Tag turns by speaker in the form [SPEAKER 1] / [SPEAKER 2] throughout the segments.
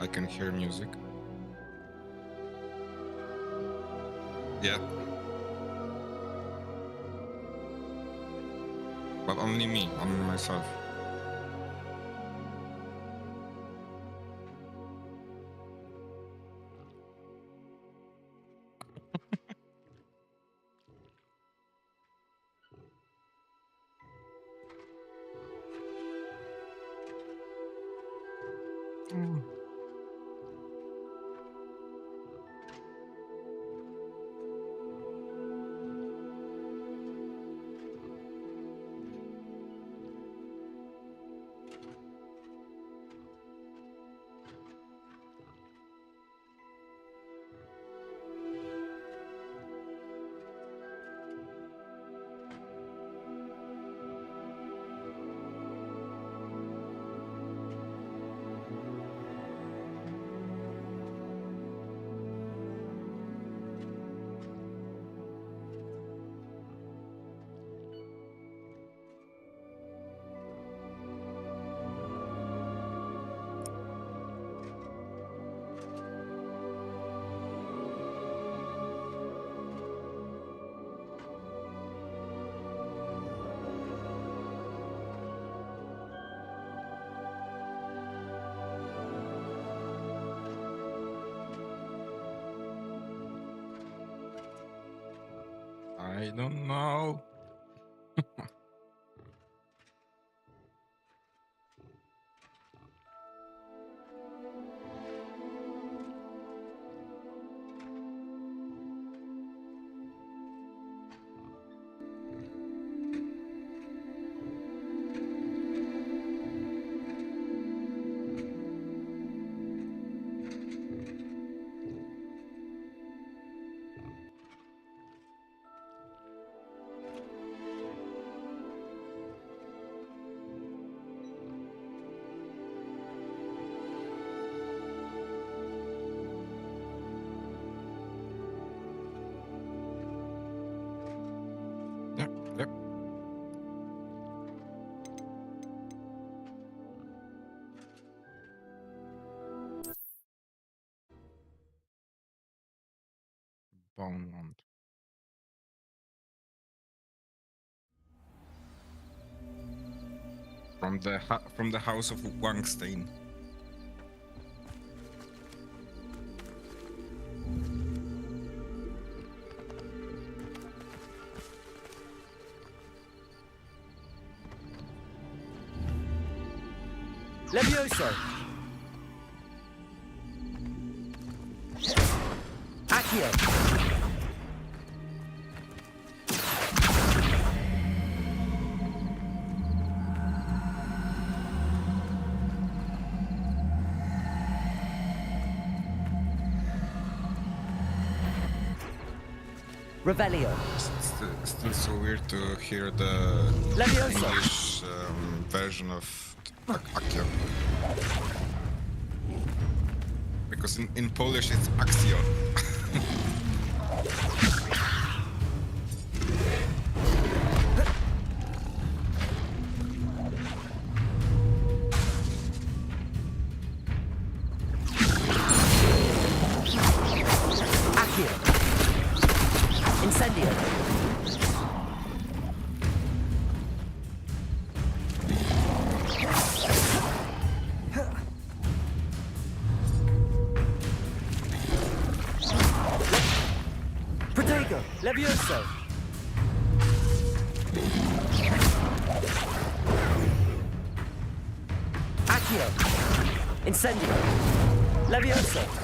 [SPEAKER 1] I can hear music. Yeah. But only me, only myself. Mm. I don't know. Yep, yep. Boneland. From the house of Wangstein.
[SPEAKER 2] Levioso! Accio! Revelio!
[SPEAKER 1] Still so weird to hear the
[SPEAKER 2] Levioso!
[SPEAKER 1] English version of Akio. Because in Polish it's Axio.
[SPEAKER 2] Accio! Incendio! Protego! Levioso! Accio! Incendio! Levioso!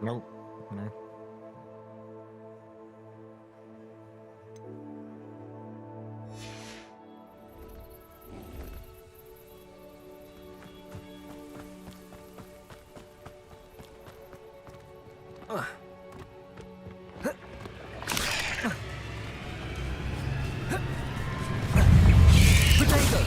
[SPEAKER 1] No, no.
[SPEAKER 2] Potato!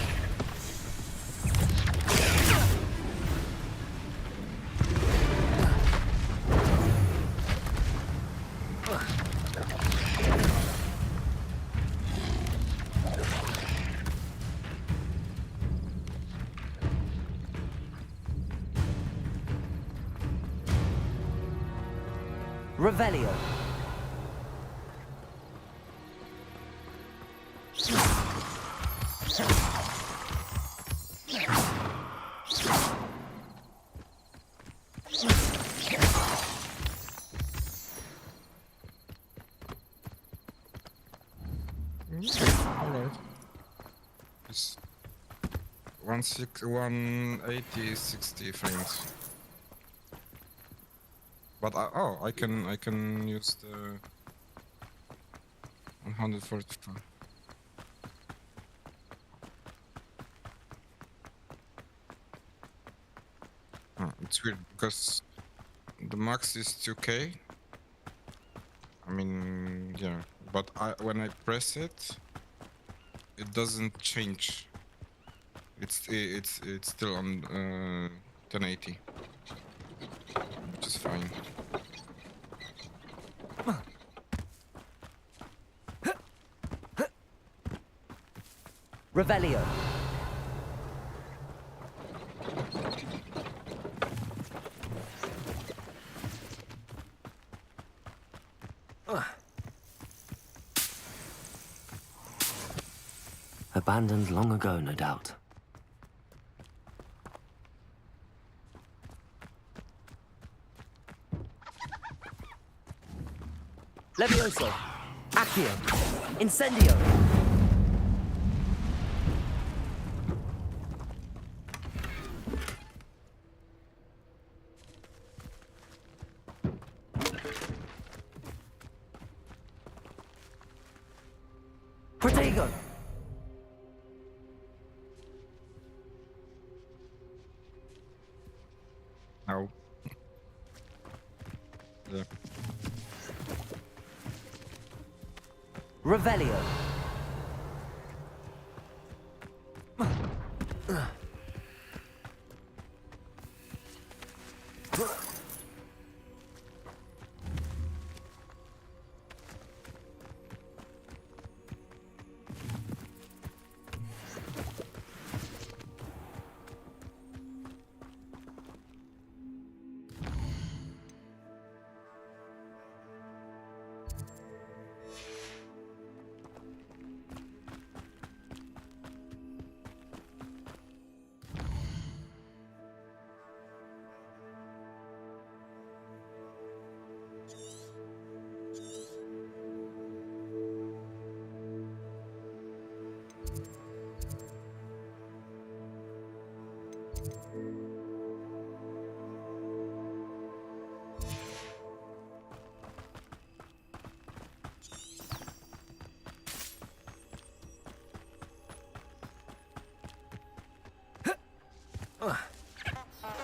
[SPEAKER 2] Revelio.
[SPEAKER 1] Alright. It's 180, 60 frames. But I can use the 144. It's weird because the max is 2K. I mean, yeah, but when I press it, it doesn't change. It's still on 1080, which is fine.
[SPEAKER 2] Revelio. Abandoned long ago, no doubt. Levioso. Accio. Incendio. Protego.
[SPEAKER 1] Ow. Yeah.
[SPEAKER 2] Revelio.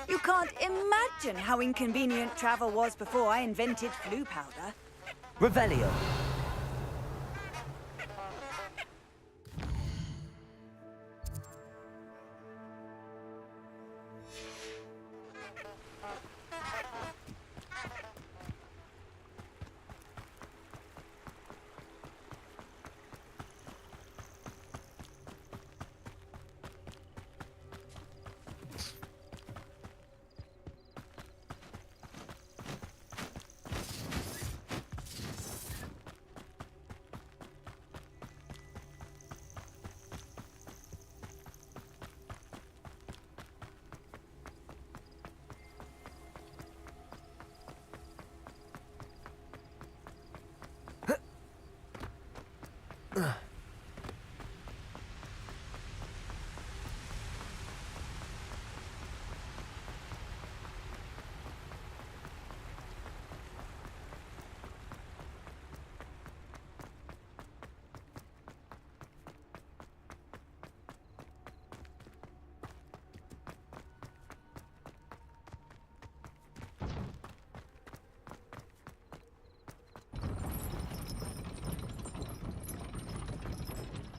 [SPEAKER 3] You can't imagine how inconvenient travel was before I invented flu powder.
[SPEAKER 2] Revelio.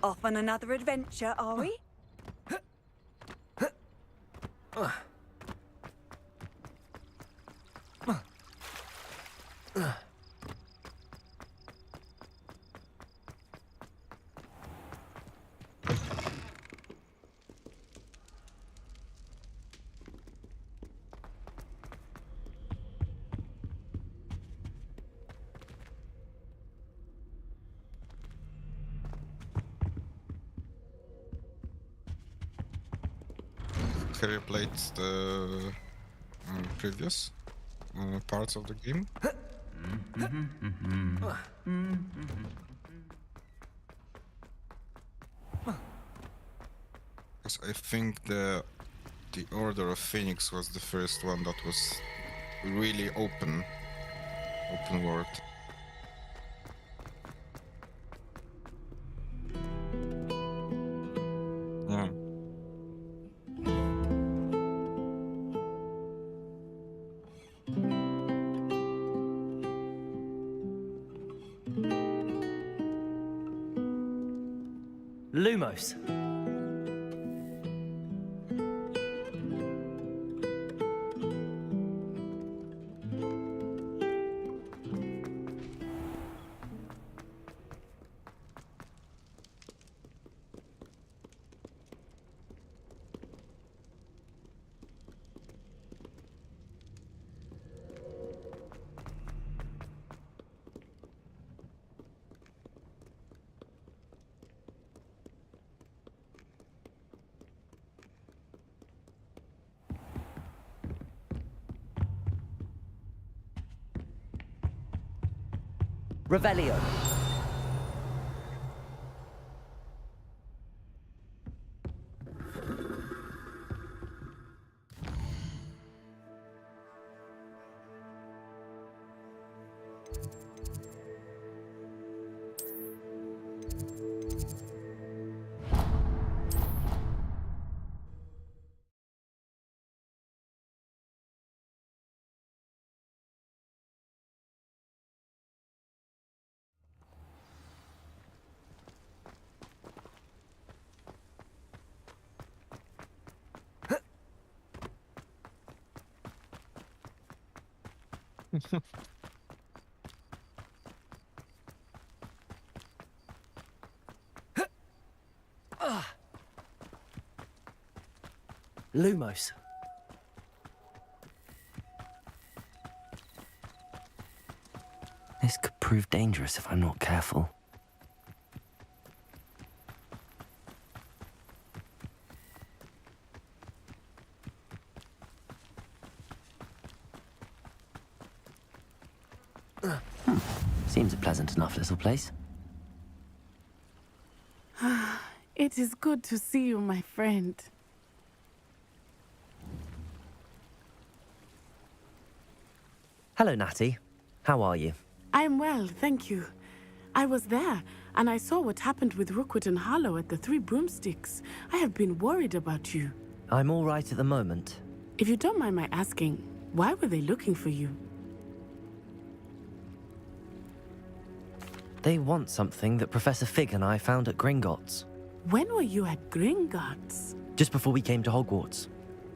[SPEAKER 3] Off on another adventure, are we?
[SPEAKER 1] Have you played the previous parts of the game? Because I think the Order of Phoenix was the first one that was really open world. Yeah.
[SPEAKER 2] Lumos. Revelio. Lumos. This could prove dangerous if I'm not careful. Seems a pleasant enough little place.
[SPEAKER 4] It is good to see you, my friend.
[SPEAKER 2] Hello, Natty. How are you?
[SPEAKER 4] I'm well, thank you. I was there, and I saw what happened with Rookwood and Harlow at the Three Broomsticks. I have been worried about you.
[SPEAKER 2] I'm all right at the moment.
[SPEAKER 4] If you don't mind my asking, why were they looking for you?
[SPEAKER 2] They want something that Professor Fig and I found at Gringotts.
[SPEAKER 4] When were you at Gringotts?
[SPEAKER 2] Just before we came to Hogwarts.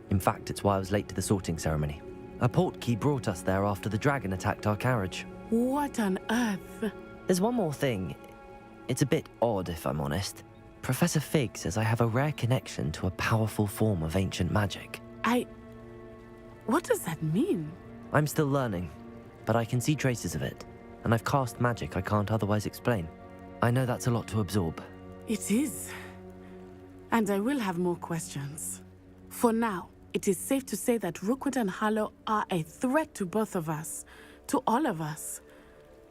[SPEAKER 2] In fact, it's why I was late to the sorting ceremony. A portkey brought us there after the dragon attacked our carriage.
[SPEAKER 4] What on earth?
[SPEAKER 2] There's one more thing. It's a bit odd, if I'm honest. Professor Fig says I have a rare connection to a powerful form of ancient magic.
[SPEAKER 4] What does that mean?
[SPEAKER 2] I'm still learning, but I can see traces of it, and I've cast magic I can't otherwise explain. I know that's a lot to absorb.
[SPEAKER 4] It is. And I will have more questions. For now, it is safe to say that Rookwood and Harlow are a threat to both of us, to all of us,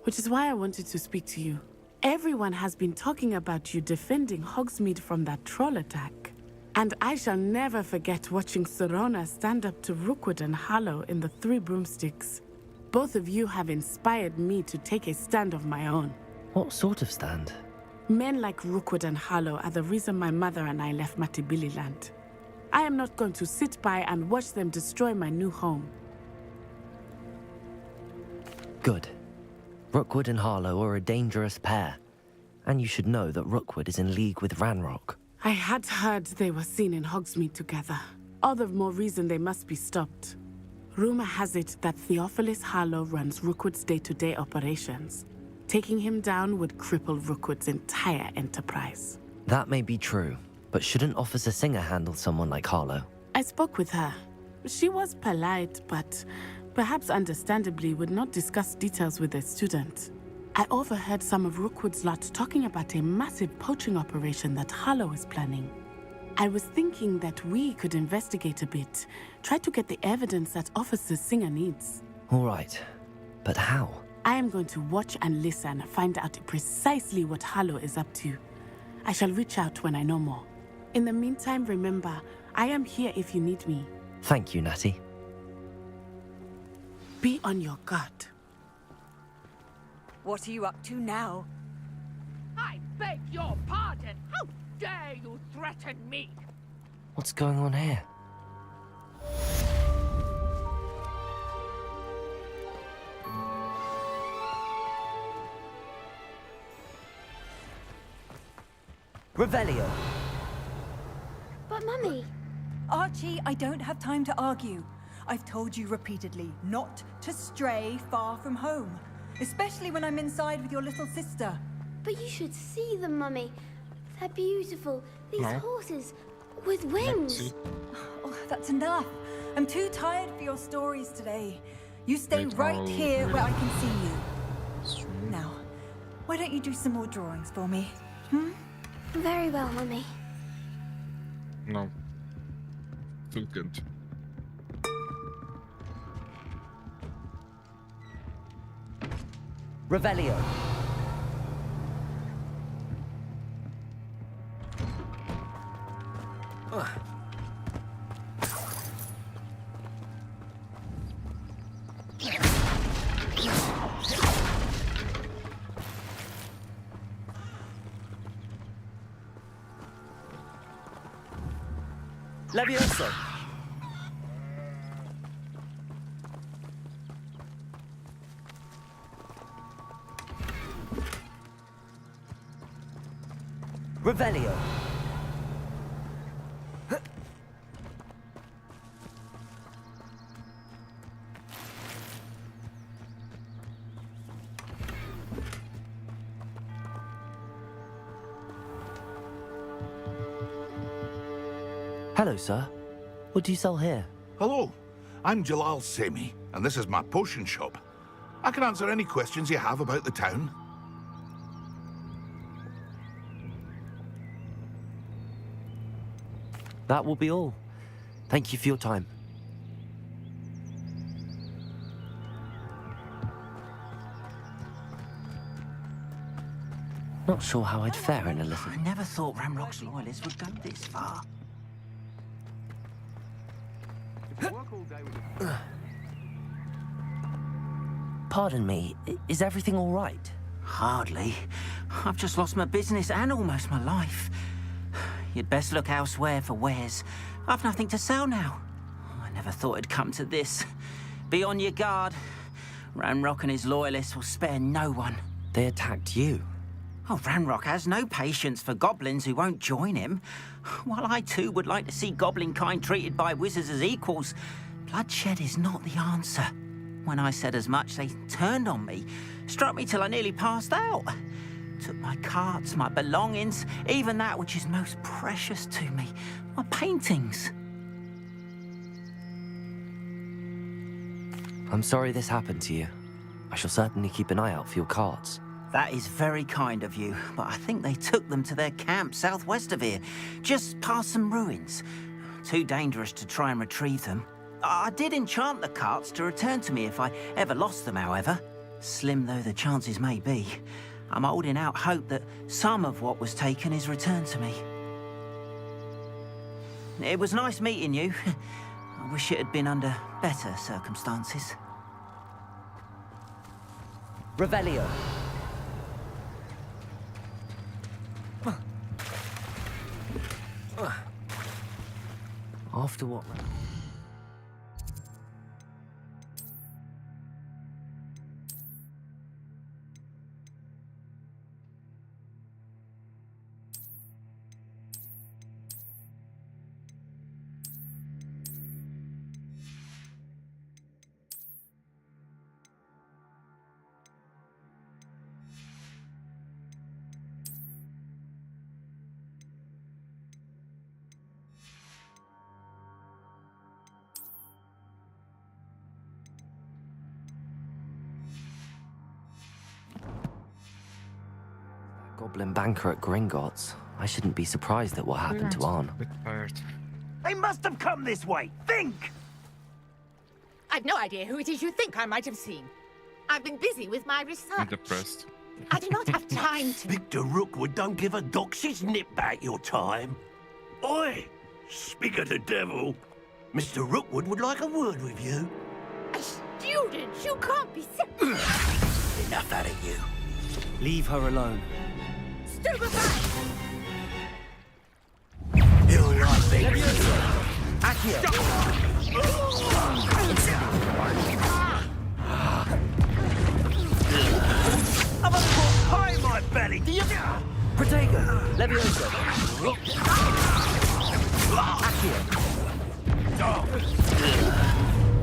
[SPEAKER 4] which is why I wanted to speak to you. Everyone has been talking about you defending Hogsmeade from that troll attack. And I shall never forget watching Sirona stand up to Rookwood and Harlow in the Three Broomsticks. Both of you have inspired me to take a stand of my own.
[SPEAKER 2] What sort of stand?
[SPEAKER 4] Men like Rookwood and Harlow are the reason my mother and I left Matabeleland. I am not going to sit by and watch them destroy my new home.
[SPEAKER 2] Good. Rookwood and Harlow are a dangerous pair, And you should know that Rookwood is in league with Ranrock.
[SPEAKER 4] I had heard they were seen in Hogsmeade together. All the more reason they must be stopped. Rumor has it that Theophilus Harlow runs Rookwood's day-to-day operations. Taking him down would cripple Rookwood's entire enterprise.
[SPEAKER 2] That may be true, but shouldn't Officer Singer handle someone like Harlow?
[SPEAKER 4] I spoke with her. She was polite, but perhaps understandably would not discuss details with a student. I overheard some of Rookwood's lot talking about a massive poaching operation that Harlow is planning. I was thinking that we could investigate a bit, try to get the evidence that Officer Singer needs.
[SPEAKER 2] All right, but how?
[SPEAKER 4] I am going to watch and listen, find out precisely what Harlow is up to. I shall reach out when I know more. In the meantime, remember, I am here if you need me.
[SPEAKER 2] Thank you, Natty.
[SPEAKER 4] Be on your guard.
[SPEAKER 3] What are you up to now?
[SPEAKER 5] I beg your pardon! How dare you threaten me?
[SPEAKER 2] What's going on here? Revelio!
[SPEAKER 6] But Mummy...
[SPEAKER 3] Archie, I don't have time to argue. I've told you repeatedly not to stray far from home. Especially when I'm inside with your little sister.
[SPEAKER 6] But you should see them, Mummy. They're beautiful. These
[SPEAKER 1] No.
[SPEAKER 6] horses with wings.
[SPEAKER 1] See?
[SPEAKER 3] Oh, that's enough. I'm too tired for your stories today. You stay
[SPEAKER 1] Wait,
[SPEAKER 3] right
[SPEAKER 1] I'll-
[SPEAKER 3] here where I can see you.
[SPEAKER 1] It's true.
[SPEAKER 3] Now, why don't you do some more drawings for me?
[SPEAKER 6] Very well, Mummy.
[SPEAKER 1] No. Still can't.
[SPEAKER 2] Revelio! Levioso! Revelio! Hello, sir. What do you sell here?
[SPEAKER 7] Hello, I'm Jalal Semi, and this is my potion shop. I can answer any questions you have about the town.
[SPEAKER 2] That will be all. Thank you for your time. Not sure how I'd fare in a little.
[SPEAKER 8] I never thought Ramrock's loyalists would go this far.
[SPEAKER 2] Pardon me, is everything all right?
[SPEAKER 8] Hardly. I've just lost my business and almost my life. You'd best look elsewhere for wares. I've nothing to sell now. I never thought it'd come to this. Be on your guard. Ranrock and his loyalists will spare no one.
[SPEAKER 2] They attacked you.
[SPEAKER 8] Oh, Ranrock has no patience for goblins who won't join him. While I too would like to see goblin kind treated by wizards as equals, bloodshed is not the answer. When I said as much, they turned on me, struck me till I nearly passed out. Took my carts, my belongings, even that which is most precious to me, my paintings.
[SPEAKER 2] I'm sorry this happened to you. I shall certainly keep an eye out for your carts.
[SPEAKER 8] That is very kind of you, but I think they took them to their camp southwest of here, just past some ruins. Too dangerous to try and retrieve them. I did enchant the carts to return to me if I ever lost them, however. Slim though the chances may be, I'm holding out hope that some of what was taken is returned to me. It was nice meeting you. I wish it had been under better circumstances.
[SPEAKER 2] Revelio! After what? goblin banker at Gringotts, I shouldn't be surprised at what happened to Arn.
[SPEAKER 1] Bit tired.
[SPEAKER 9] They must have come this way. Think!
[SPEAKER 5] I've no idea who it is you think I might have seen. I've been busy with my
[SPEAKER 1] I'm
[SPEAKER 5] research.
[SPEAKER 1] depressed.
[SPEAKER 5] I do not have time to...
[SPEAKER 9] Victor Rookwood don't give a doxy's nip back your time. Oi! Speak of the devil. Mr. Rookwood would like a word with you.
[SPEAKER 5] A student? You can't be sick.
[SPEAKER 9] Enough out of you.
[SPEAKER 10] Leave her alone.
[SPEAKER 5] Stupefy!
[SPEAKER 9] You're right, Victor. I've a pork pie in my belly. Do you...
[SPEAKER 10] Protego! Levioso!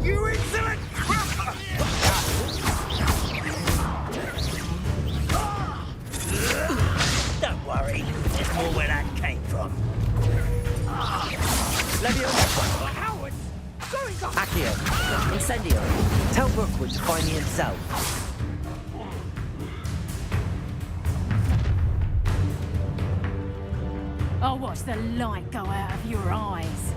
[SPEAKER 9] You insolent crapper! Don't worry, there's more where that came from.
[SPEAKER 10] Levioso!
[SPEAKER 5] Howard! Going on!
[SPEAKER 10] Accio! Incendio! Tell Rookwood to find me himself.
[SPEAKER 5] I'll watch the light go out of your eyes.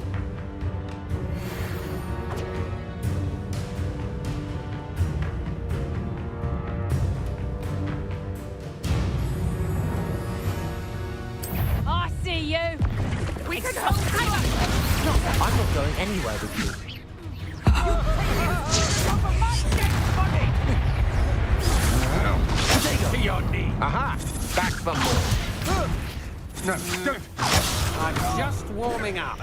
[SPEAKER 5] I see you. We can hold you.
[SPEAKER 10] No, I'm not going anywhere with you.
[SPEAKER 9] To your knee.
[SPEAKER 11] Aha! Back for more. No, don't. I'm just warming up.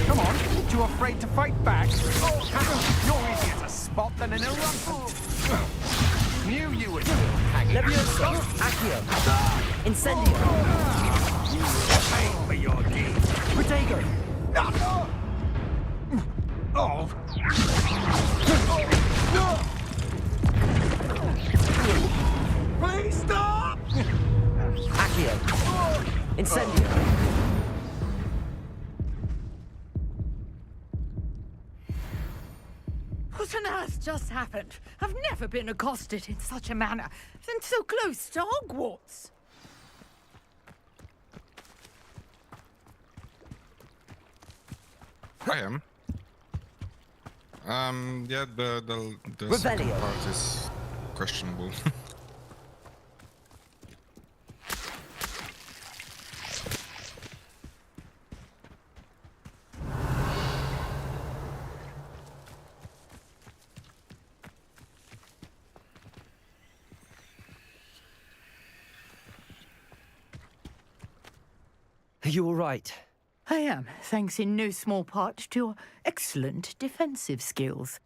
[SPEAKER 11] Come on, too afraid to fight back? You're easier to spot than an irruptant. Knew you would still hanging.
[SPEAKER 10] Levioso! Accio! Incendio!
[SPEAKER 9] Pay for your deeds.
[SPEAKER 10] Protego!
[SPEAKER 9] Oh. Please stop!
[SPEAKER 10] Accio! Incendio!
[SPEAKER 5] What on earth just happened? I've never been accosted in such a manner, and so close to Hogwarts.
[SPEAKER 1] I am. Yeah, the
[SPEAKER 10] Revelio.
[SPEAKER 1] second part is questionable.
[SPEAKER 2] Are you all right?
[SPEAKER 5] I am, thanks in no small part to your excellent defensive skills.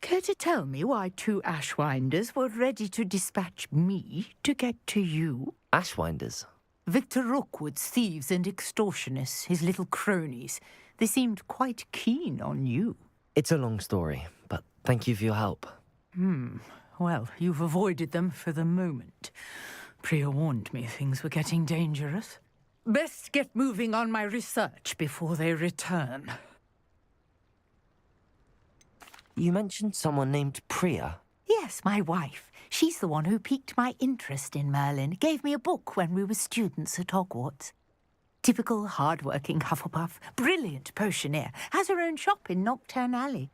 [SPEAKER 5] Care to tell me why two Ashwinders were ready to dispatch me to get to you?
[SPEAKER 2] Ashwinders?
[SPEAKER 5] Victor Rookwood's thieves and extortionists, his little cronies. They seemed quite keen on you.
[SPEAKER 2] It's a long story, but thank you for your help.
[SPEAKER 5] Well, you've avoided them for the moment. Priya warned me things were getting dangerous. Best get moving on my research before they return.
[SPEAKER 2] You mentioned someone named Priya.
[SPEAKER 5] Yes, my wife. She's the one who piqued my interest in Merlin. Gave me a book when we were students at Hogwarts. Typical hard-working Hufflepuff, brilliant potioneer, has her own shop in Knockturn Alley.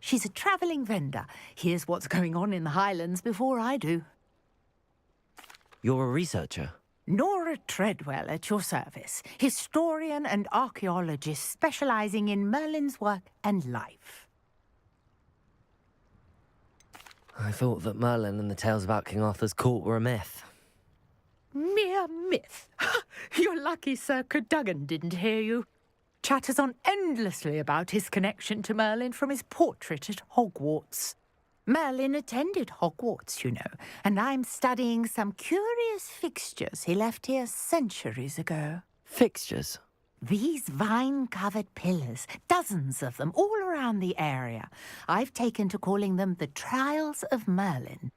[SPEAKER 5] She's a travelling vendor. Hears what's going on in the Highlands before I do.
[SPEAKER 2] You're a researcher?
[SPEAKER 5] Nora Treadwell at your service, historian and archaeologist specialising in Merlin's work and life.
[SPEAKER 2] I thought that Merlin and the tales about King Arthur's court were a myth.
[SPEAKER 5] Mere myth. You're lucky Sir Cadogan didn't hear you. Chatters on endlessly about his connection to Merlin from his portrait at Hogwarts. Merlin attended Hogwarts, you know, and I'm studying some curious fixtures he left here centuries ago.
[SPEAKER 2] Fixtures?
[SPEAKER 5] These vine-covered pillars, dozens of them, all around the area. I've taken to calling them the Trials of Merlin.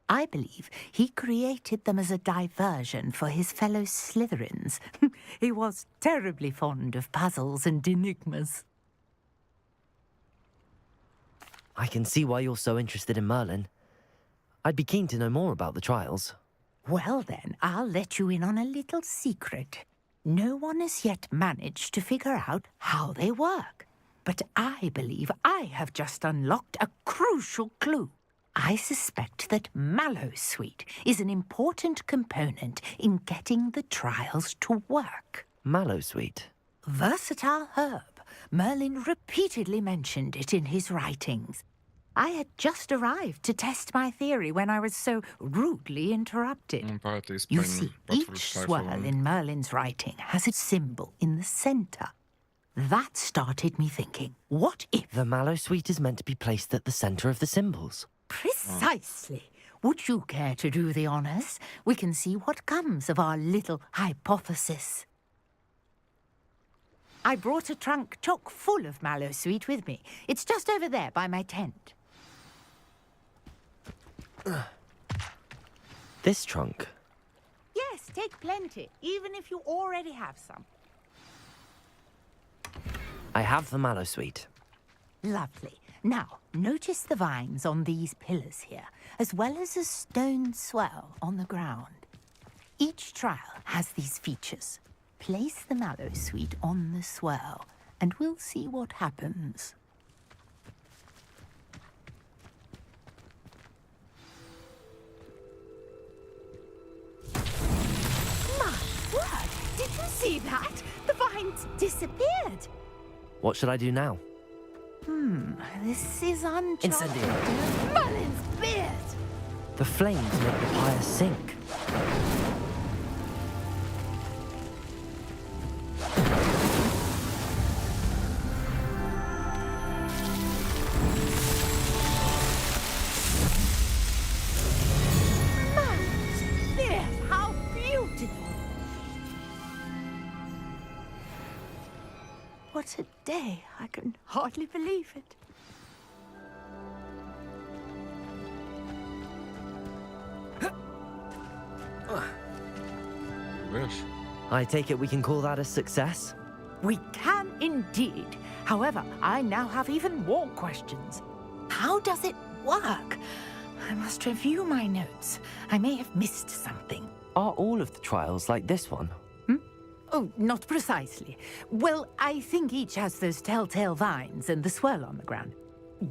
[SPEAKER 5] I believe he created them as a diversion for his fellow Slytherins. He was terribly fond of puzzles and enigmas.
[SPEAKER 2] I can see why you're so interested in Merlin. I'd be keen to know more about the trials.
[SPEAKER 5] Well then, I'll let you in on a little secret. No one has yet managed to figure out how they work. But I believe I have just unlocked a crucial clue. I suspect that Mallowsweet is an important component in getting the trials to work.
[SPEAKER 2] Mallowsweet.
[SPEAKER 5] Versatile herb. Merlin repeatedly mentioned it in his writings. I had just arrived to test my theory when I was so rudely interrupted. You see, each swirl in Merlin's writing has a symbol in the center. That started me thinking, what if...
[SPEAKER 2] The Mallowsweet is meant to be placed at the center of the symbols.
[SPEAKER 5] Precisely. Would you care to do the honors? We can see what comes of our little hypothesis. I brought a trunk chock full of Mallowsweet with me. It's just over there by my tent.
[SPEAKER 2] This trunk?
[SPEAKER 5] Yes, take plenty, even if you already have some.
[SPEAKER 2] I have the Mallowsweet.
[SPEAKER 5] Lovely. Now, notice the vines on these pillars here, as well as a stone swell on the ground. Each trial has these features. Place the Mallowsweet on the swell, and we'll see what happens. My word! Did you see that? The vines disappeared!
[SPEAKER 2] What should I do now?
[SPEAKER 5] This is uncharted.
[SPEAKER 2] Incendio.
[SPEAKER 5] Merlin's beard!
[SPEAKER 2] The flames make the pyre sink.
[SPEAKER 5] Merlin's beard! How beautiful! What a day! I can hardly believe it.
[SPEAKER 1] Wish.
[SPEAKER 2] I take it we can call that a success?
[SPEAKER 5] We can indeed. However, I now have even more questions. How does it work? I must review my notes. I may have missed something.
[SPEAKER 2] Are all of the trials like this one?
[SPEAKER 5] Oh, not precisely. Well, I think each has those telltale vines and the swirl on the ground.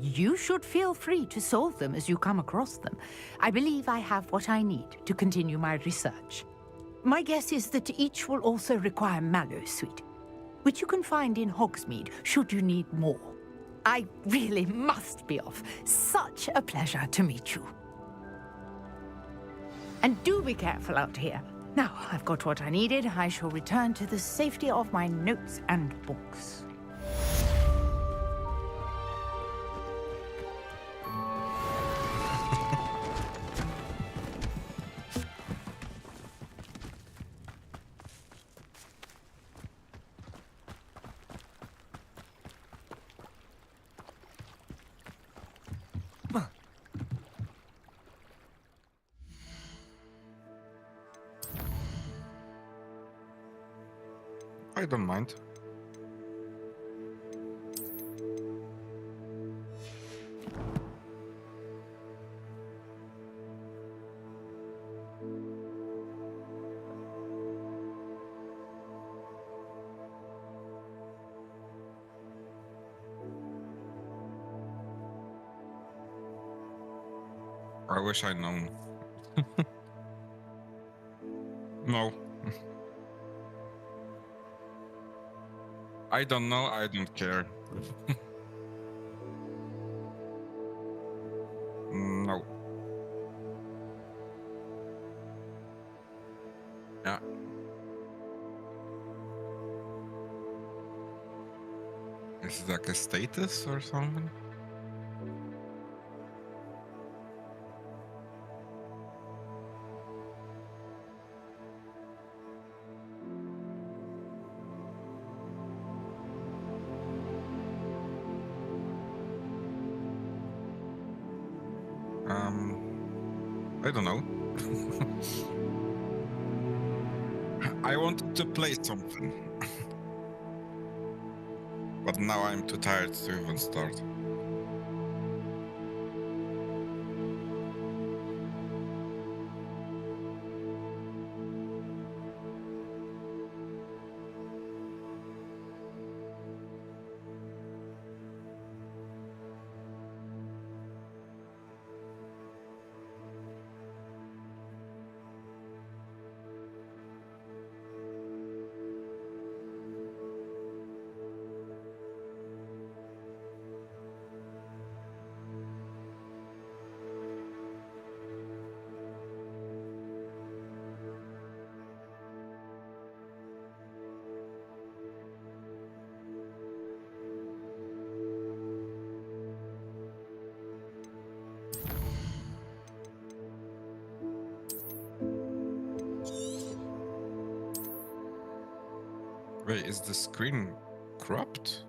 [SPEAKER 5] You should feel free to solve them as you come across them. I believe I have what I need to continue my research. My guess is that each will also require Mallowsweet, which you can find in Hogsmeade should you need more. I really must be off. Such a pleasure to meet you. And do be careful out here. Now, I've got what I needed. I shall return to the safety of my notes and books.
[SPEAKER 1] I don't mind. I wish I'd known. No. I don't know, I don't care. No. Yeah. Is it like a status or something? I don't know. I wanted to play something. But now I'm too tired to even start. Wait, is the screen cropped?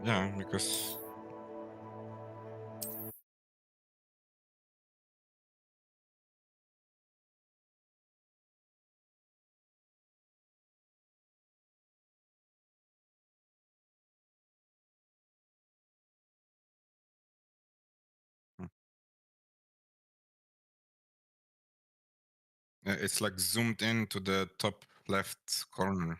[SPEAKER 1] Yeah, because... It's like zoomed in to the top left corner.